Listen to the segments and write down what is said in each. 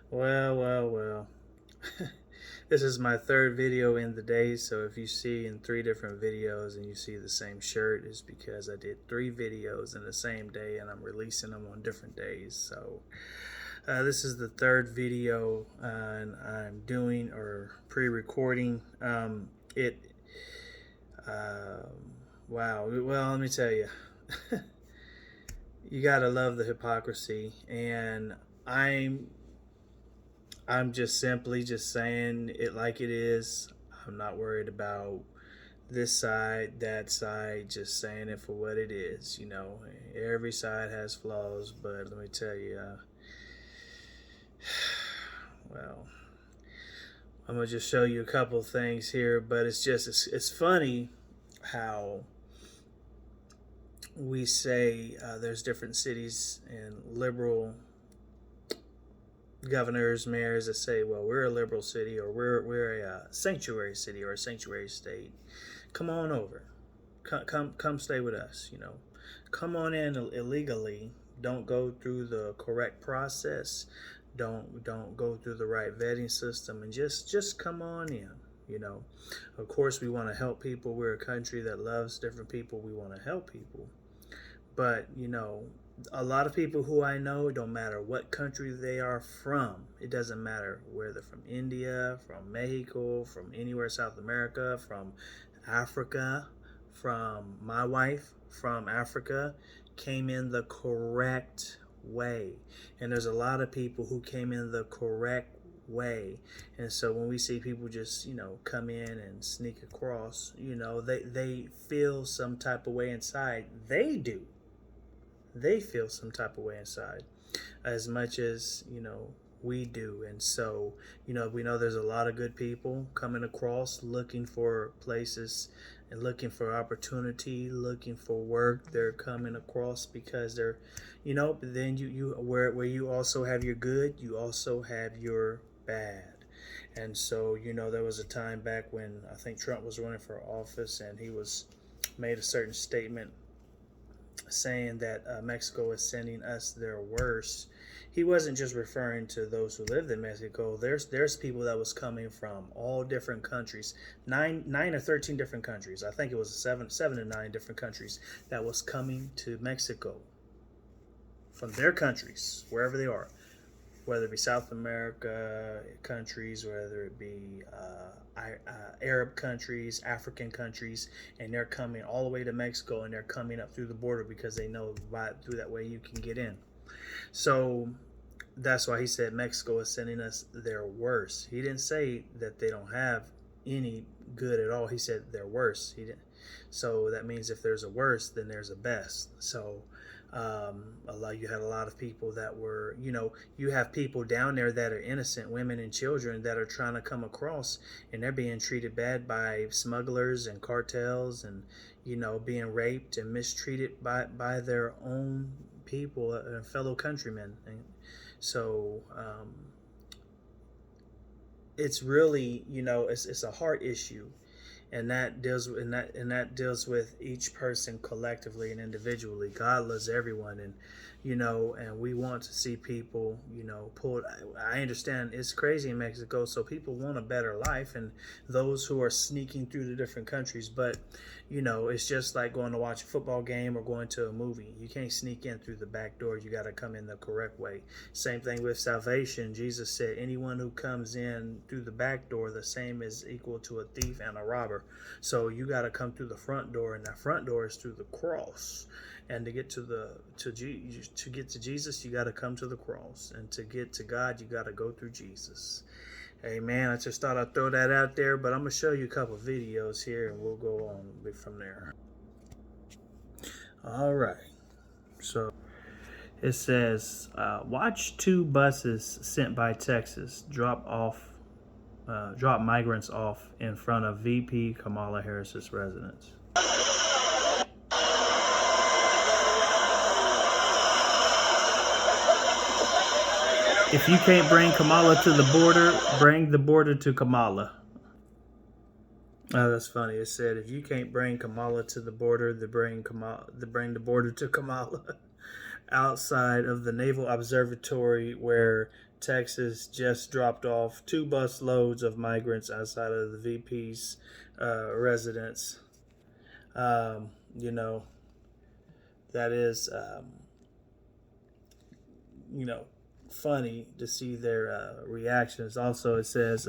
Well. This is my third video in the day, so if you see in three different videos and you see the same shirt, it's because I did three videos in the same day and I'm releasing them on different days. So this is the third video and I'm doing or pre-recording it. Uh, wow. Well, let me tell you, you gotta love the hypocrisy, and I'm just simply just saying it like it is. I'm not worried about this side, that side, just saying it for what it is. You know, every side has flaws, but let me tell you, well, I'm gonna just show you a couple things here, but it's funny how we say there's different cities and liberal governors, mayors that say, "Well, we're a liberal city, or we're a sanctuary city or a sanctuary state. Come on over, come stay with us. You know, come on in illegally. Don't go through the correct process. Don't go through the right vetting system, and just come on in. You know, of course, we want to help people. We're a country that loves different people. We want to help people, but you know, a lot of people who I know, it don't matter what country they are from. It doesn't matter where they're from, India, from Mexico, from anywhere South America, from Africa, from my wife from Africa, came in the correct way. And there's a lot of people who came in the correct way. And so when we see people just, you know, come in and sneak across, you know, they feel some type of way inside. They do. They feel some type of way inside as much as, you know, we do. And so, you know, we know there's a lot of good people coming across looking for places and looking for opportunity, looking for work. They're coming across because they're, you know, but then you where you also have your good, you also have your bad. And so, you know, there was a time back when I think Trump was running for office and he was made a certain statement saying that Mexico is sending us their worst. He wasn't just referring to those who lived in Mexico. There's people that was coming from all different countries, nine or 13 different countries. I think it was seven to nine different countries that was coming to Mexico from their countries, wherever they are, whether it be South America countries, whether it be Arab countries, African countries, and they're coming all the way to Mexico, and they're coming up through the border because they know through that way you can get in. So that's why he said Mexico is sending us their worst. He didn't say that they don't have any good at all. He said their worst. He didn't. So that means if there's a worst, then there's a best. So you had a lot of people that were, you know, you have people down there that are innocent, women and children that are trying to come across, and they're being treated bad by smugglers and cartels, and you know, being raped and mistreated by their own people and fellow countrymen. And so it's really, you know, it's a heart issue, and that deals with each person collectively and individually. God loves everyone, and you know, and we want to see people, you know, pulled. I understand it's crazy in Mexico, so people want a better life, and those who are sneaking through the different countries. But you know, it's just like going to watch a football game or going to a movie. You can't sneak in through the back door. You got to come in the correct way. Same thing with salvation. Jesus said, anyone who comes in through the back door, the same is equal to a thief and a robber. So you got to come through the front door, and that front door is through the cross. And to get to get to Jesus, you got to come to the cross, and to get to God, you got to go through Jesus. Hey man, I just thought I'd throw that out there, but I'm gonna show you a couple videos here, and we'll go on from there. All right. So it says, watch two buses sent by Texas drop migrants off in front of VP Kamala Harris's residence. If you can't bring Kamala to the border, bring the border to Kamala. Oh, that's funny. It said if you can't bring Kamala to the border, bring the border to Kamala. outside of the Naval Observatory where Texas just dropped off 2 bus loads of migrants outside of the VP's residence. You know, that is, you know, funny to see their reactions. Also, it says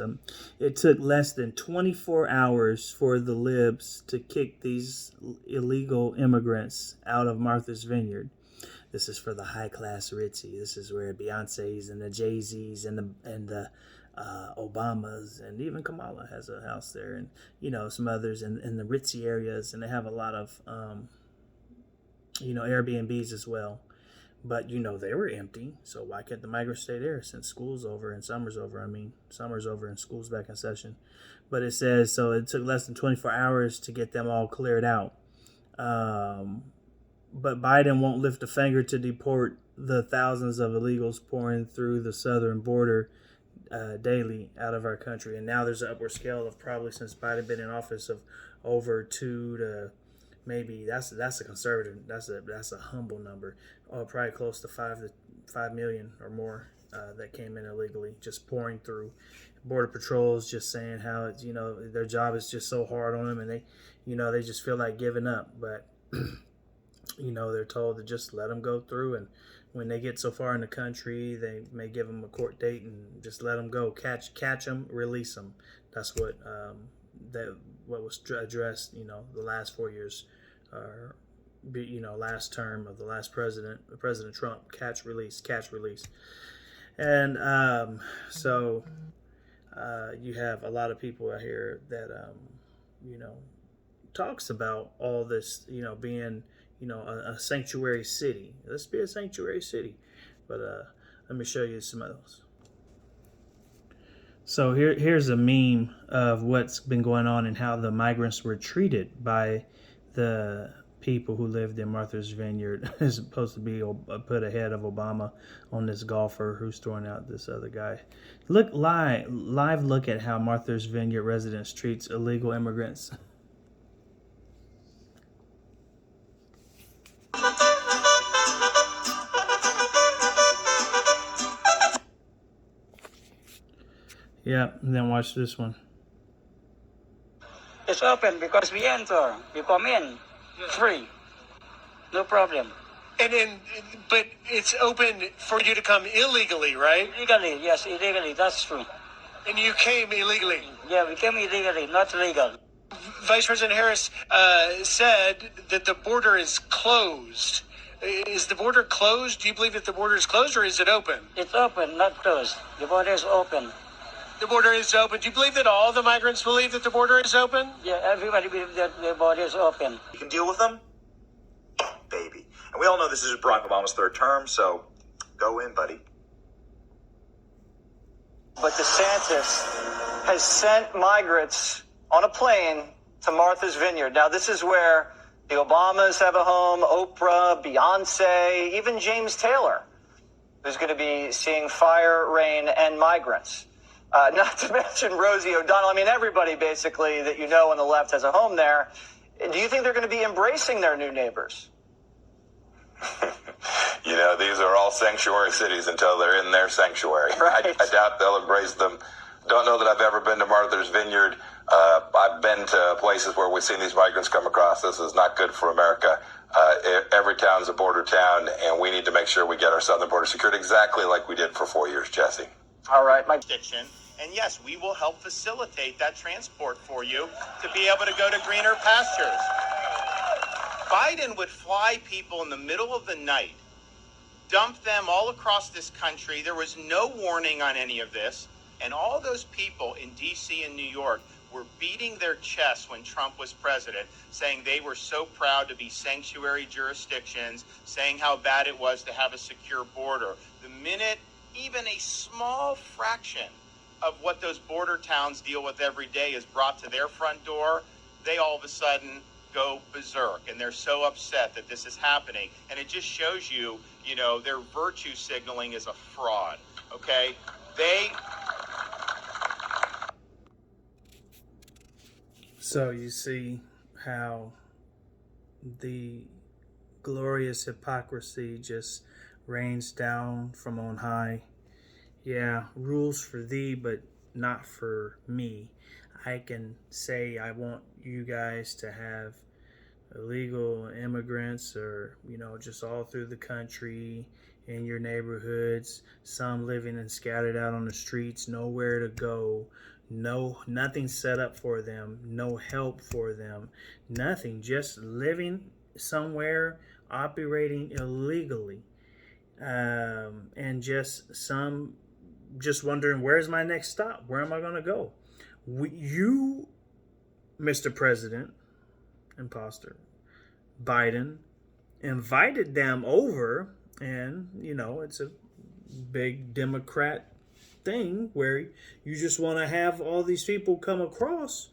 it took less than 24 hours for the libs to kick these illegal immigrants out of Martha's Vineyard. This is for the high class ritzy. This is where Beyonce's and the Jay-Z's and the Obamas, and even Kamala has a house there, and some others in the ritzy areas, and they have a lot of Airbnbs as well. But they were empty, so why can't the migrants stay there since school's over and summer's over? I mean, summer's over and school's back in session. But it says, so it took less than 24 hours to get them all cleared out. But Biden won't lift a finger to deport the thousands of illegals pouring through the southern border daily out of our country. And now there's an upward scale of probably, since Biden been in office, of over 2 to maybe, that's a conservative, that's a humble number, probably close to 5 million or more that came in illegally, just pouring through. Border patrols just saying how it's, their job is just so hard on them, and they just feel like giving up. But they're told to just let them go through, and when they get so far in the country, they may give them a court date and just let them go. Catch them, release them. That's what what was addressed. The last 4 years, last term of the last President Trump. Catch, release, and so you have a lot of people out here that talks about all this, being a sanctuary city. Let's be a sanctuary city. But let me show you some of those. So here's a meme of what's been going on and how the migrants were treated by the people who lived in Martha's Vineyard. Is supposed to be put ahead of Obama on this golfer who's throwing out this other guy. Look live look at how Martha's Vineyard residents treats illegal immigrants. Yeah, and then watch this one. It's open because we enter, we come in, free, no problem. But it's open for you to come illegally, right? Illegally, yes, illegally, that's true. And you came illegally? Yeah, we came illegally, not legal. Vice President Harris said that the border is closed. Is the border closed? Do you believe that the border is closed, or is it open? It's open, not closed. The border is open. The border is open. Do you believe that all the migrants believe that the border is open? Yeah, everybody believes that the border is open. You can deal with them? Baby. And we all know this is Barack Obama's third term, so go in, buddy. But DeSantis has sent migrants on a plane to Martha's Vineyard. Now, this is where the Obamas have a home, Oprah, Beyonce, even James Taylor, who's going to be seeing fire, rain, and migrants. Not to mention Rosie O'Donnell. I mean, everybody basically that on the left has a home there. Do you think they're going to be embracing their new neighbors? These are all sanctuary cities until they're in their sanctuary. Right. I doubt they'll embrace them. Don't know that I've ever been to Martha's Vineyard. I've been to places where we've seen these migrants come across. This is not good for America. Every town's a border town, and we need to make sure we get our southern border secured exactly like we did for 4 years, Jesse. All right, Mike. And yes, we will help facilitate that transport for you to be able to go to greener pastures. Biden would fly people in the middle of the night, dump them all across this country. There was no warning on any of this. And all those people in D.C. and New York were beating their chests when Trump was president, saying they were so proud to be sanctuary jurisdictions, saying how bad it was to have a secure border. The minute even a small fraction of what those border towns deal with every day is brought to their front door, they all of a sudden go berserk, and they're so upset that this is happening. And it just shows you, their virtue signaling is a fraud, okay? So you see how the glorious hypocrisy just rains down from on high. Yeah, rules for thee, but not for me. I can say I want you guys to have illegal immigrants, or just all through the country, in your neighborhoods, some living and scattered out on the streets, nowhere to go, nothing set up for them, no help for them, nothing, just living somewhere, operating illegally, and just wondering, where's my next stop, where am I going to go? You, Mr. President, imposter, Biden, invited them over, and it's a big Democrat thing where you just want to have all these people come across,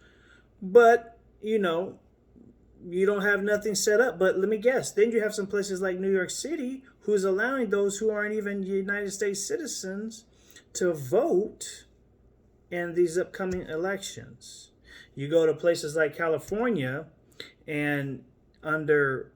but you don't have nothing set up. But let me guess, then you have some places like New York City who's allowing those who aren't even United States citizens to vote in these upcoming elections. You go to places like California, and under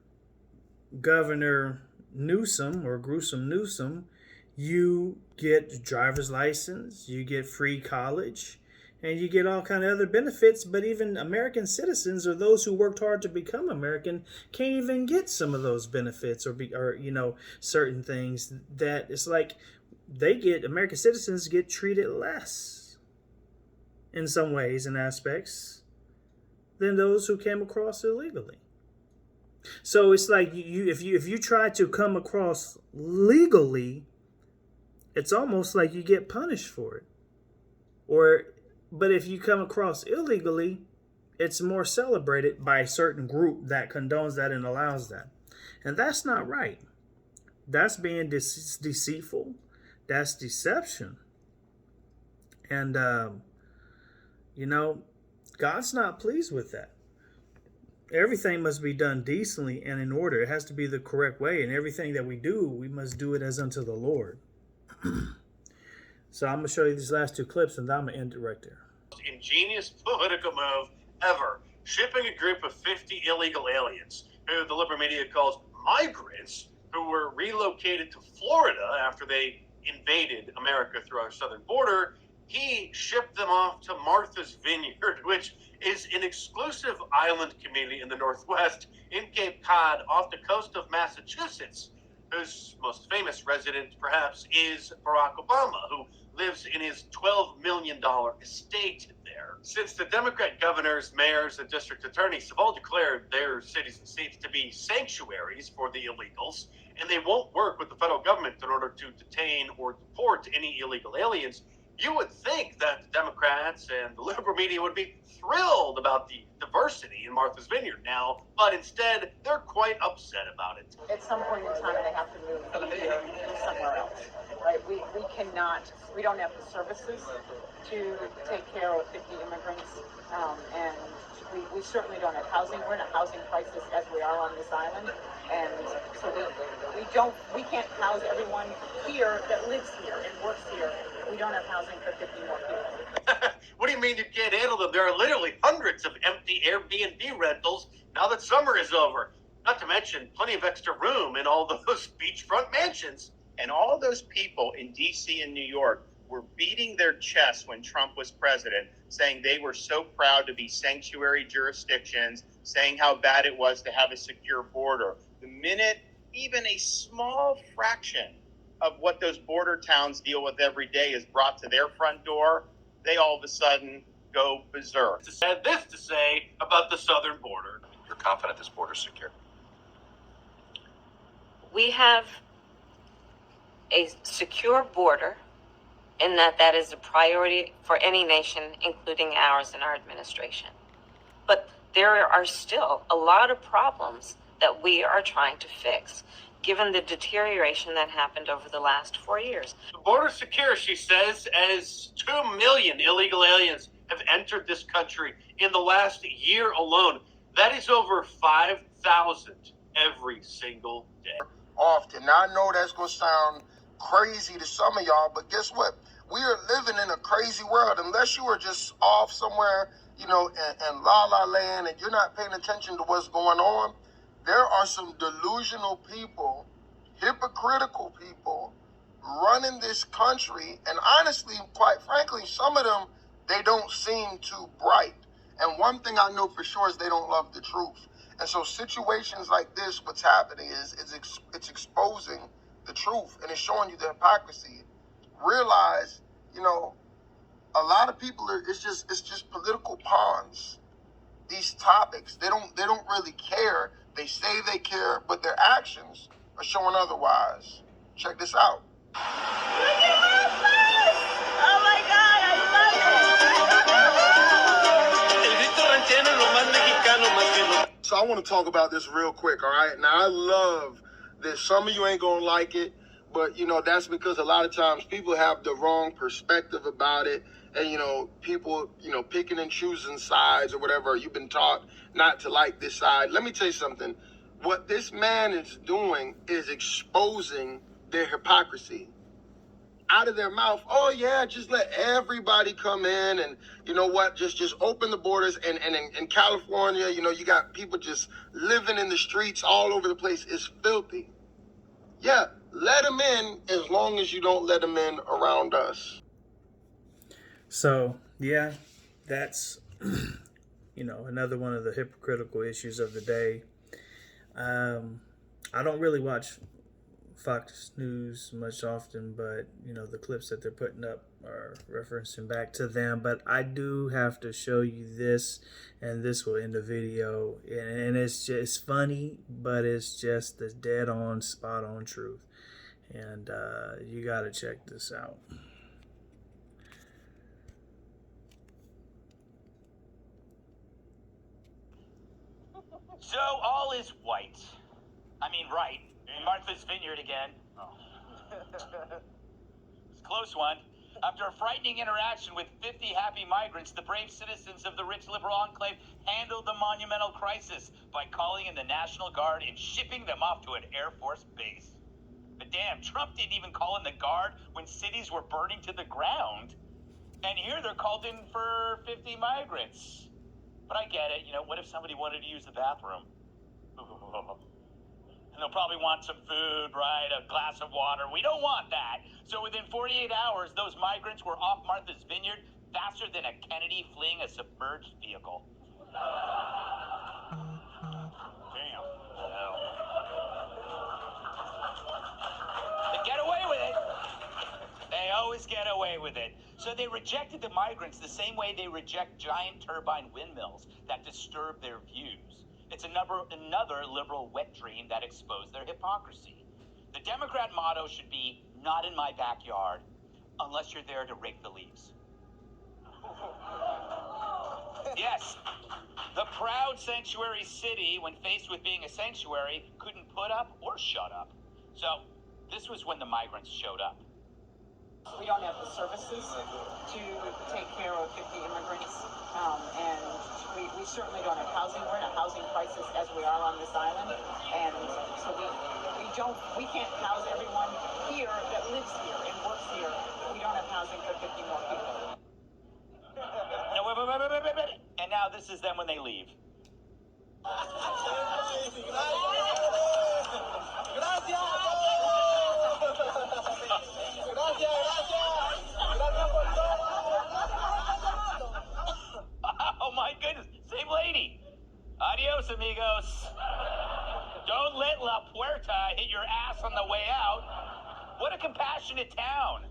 Governor Newsom, or Gruesome Newsom, you get driver's license, you get free college, and you get all kind of other benefits. But even American citizens, or those who worked hard to become American, can't even get some of those benefits, or certain things that it's like American citizens get treated less in some ways and aspects than those who came across illegally. So it's like if you try to come across legally, it's almost like you get punished for it. But if you come across illegally, it's more celebrated by a certain group that condones that and allows that. And that's not right. That's being deceitful. That's deception. And God's not pleased with that. Everything must be done decently and in order. It has to be the correct way. And everything that we do, we must do it as unto the Lord. So I'm going to show you these last two clips, and I'm going to end it right there. Ingenious political move ever. Shipping a group of 50 illegal aliens, who the liberal media calls migrants, who were relocated to Florida after they invaded America through our southern border. He shipped them off to Martha's Vineyard, which is an exclusive island community in the Northwest in Cape Cod off the coast of Massachusetts, whose most famous resident, perhaps, is Barack Obama, who lives in his $12 million estate there. Since the Democrat governors, mayors, and district attorneys have all declared their cities and states to be sanctuaries for the illegals, and they won't work with the federal government in order to detain or deport any illegal aliens, you would think that the Democrats and the liberal media would be thrilled about the diversity in Martha's Vineyard now, but instead they're quite upset about it. At some point in time, they have to move from here to somewhere else, right? We don't have the services to take care of 50 immigrants, and we certainly don't have housing. We're in a housing crisis as we are on this island, and so we can't house everyone here that lives here and works here. We don't have housing for 50 more people. What do you mean you can't handle them? There are literally hundreds of empty Airbnb rentals now that summer is over. Not to mention plenty of extra room in all those beachfront mansions. And all those people in D.C. and New York were beating their chests when Trump was president, saying they were so proud to be sanctuary jurisdictions, saying how bad it was to have a secure border. The minute even a small fraction of what those border towns deal with every day is brought to their front door, they all of a sudden go berserk. I had this to say about the southern border. You're confident this border's secure? We have a secure border, in that is a priority for any nation, including ours and our administration. But there are still a lot of problems that we are trying to fix, given the deterioration that happened over the last 4 years. The border's secure, she says, as 2 million illegal aliens have entered this country in the last year alone. That is over 5,000 every single day. Often. Now, I know that's going to sound crazy to some of y'all, but guess what? We are living in a crazy world. Unless you are just off somewhere, in La La Land, and you're not paying attention to what's going on, there are some delusional people, hypocritical people running this country. And honestly, quite frankly, some of them, they don't seem too bright. And one thing I know for sure is they don't love the truth. And so situations like this, what's happening is it's exposing the truth and it's showing you the hypocrisy. Realize, you know, a lot of people are, it's just political pawns. These topics, they don't really care. They say they care, but their actions are showing otherwise. Check this out. Look at my face! Oh my God, I love it! So I want to talk about this real quick, all right? Now, I love this. Some of you ain't going to like it, but, you know, that's because a lot of times people have the wrong perspective about it. And, you know, people, you know, picking and choosing sides or whatever. You've been taught not to like this side. Let me tell you something. What this man is doing is exposing their hypocrisy. Out of their mouth, oh yeah, just let everybody come in, and you know what, just open the borders. And in California, you know, you got people just living in the streets all over the place. It's filthy. Yeah, let them in as long as you don't let them in around us. So, yeah, that's, you know, another one of the hypocritical issues of the day. I don't really watch Fox News much often, but, you know, the clips that they're putting up are referencing back to them. But I do have to show you this, and this will end the video. And it's just funny, but it's just the dead-on, spot-on truth. And you got to check this out. So all is white. I mean, right. Martha's Vineyard again. Oh. It's a close one. After a frightening interaction with 50 happy migrants, the brave citizens of the rich liberal enclave handled the monumental crisis by calling in the National Guard and shipping them off to an Air Force base. But damn, Trump didn't even call in the Guard when cities were burning to the ground. And here they're called in for 50 migrants. But I get it, you know, what if somebody wanted to use the bathroom? And they'll probably want some food, right? A glass of water. We don't want that. So within 48 hours, those migrants were off Martha's Vineyard faster than a Kennedy fleeing a submerged vehicle. Damn. They get away with it. They always get away with it. So they rejected the migrants the same way they reject giant turbine windmills that disturb their views. It's another liberal wet dream that exposed their hypocrisy. The Democrat motto should be, not in my backyard, unless you're there to rake the leaves. Yes, the proud sanctuary city, when faced with being a sanctuary, couldn't put up or shut up. So this was when the migrants showed up. We don't have the services to take care of 50 immigrants, and we certainly don't have housing. We're in a housing crisis as we are on this island, and so we can't house everyone here that lives here and works here. We don't have housing for 50 more people. No, wait. And now this is them when they leave. Oh my goodness, same lady. Adios, amigos. Don't let La Puerta hit your ass on the way out. What a compassionate town.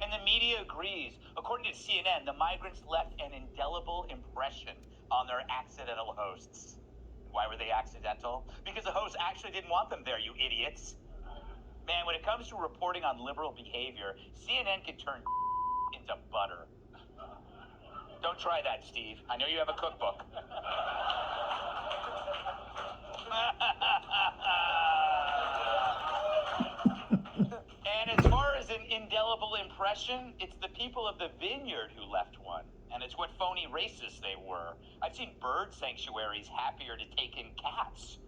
And the media agrees. According to CNN, the migrants left an indelible impression on their accidental hosts. Why were they accidental? Because the hosts actually didn't want them there, you idiots. Man, when it comes to reporting on liberal behavior, CNN can turn into butter. Don't try that, Steve. I know you have a cookbook. And as far as an indelible impression, it's the people of the Vineyard who left one. And it's what phony racists they were. I've seen bird sanctuaries happier to take in cats.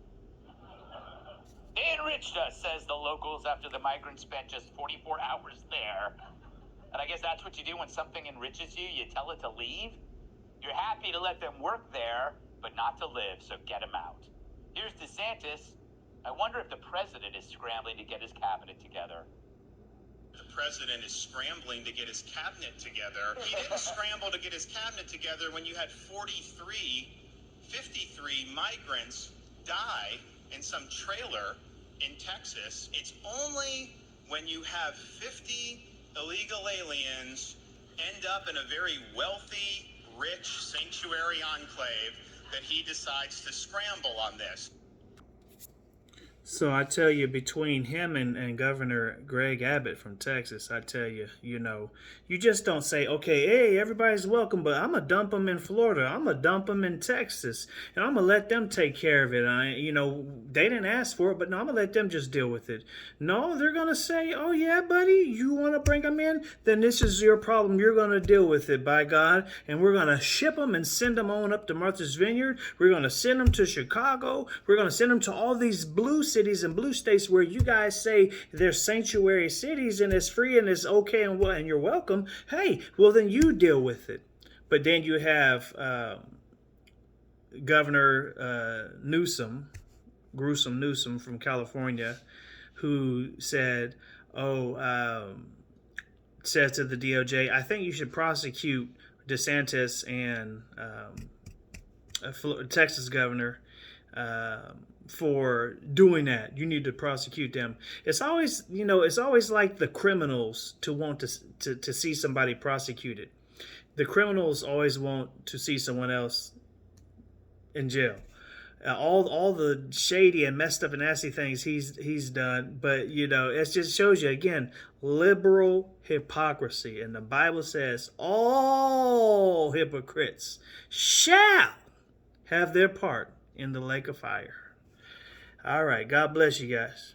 They enriched us, says the locals, after the migrants spent just 44 hours there. And I guess that's what you do when something enriches you. You tell it to leave. You're happy to let them work there, but not to live, so get them out. Here's DeSantis. I wonder if the president is scrambling to get his cabinet together. The president is scrambling to get his cabinet together. He didn't scramble to get his cabinet together when you had 53 migrants die in some trailer in Texas. It's only when you have 50 illegal aliens end up in a very wealthy, rich sanctuary enclave that he decides to scramble on this. So I tell you, between him and Governor Greg Abbott from Texas, I tell you, you just don't say, okay, hey, everybody's welcome, but I'm going to dump them in Florida. I'm going to dump them in Texas, and I'm going to let them take care of it. They didn't ask for it, but no, I'm going to let them just deal with it. No, they're going to say, oh, yeah, buddy, you want to bring them in? Then this is your problem. You're going to deal with it, by God, and we're going to ship them and send them on up to Martha's Vineyard. We're going to send them to Chicago. We're going to send them to all these blue cities and blue states where you guys say they're sanctuary cities and it's free and it's okay and you're welcome. Hey, well then you deal with it. But then you have Governor Gruesome Newsom from California, who said, says to the DOJ, I think you should prosecute DeSantis and Texas governor for doing that. You need to prosecute them. It's always like the criminals to want to see somebody prosecuted. The criminals always want to see someone else in jail. All the shady and messed up and nasty things he's done, but it just shows you again liberal hypocrisy. And the Bible says all hypocrites shall have their part in the lake of fire. All right. God bless you guys.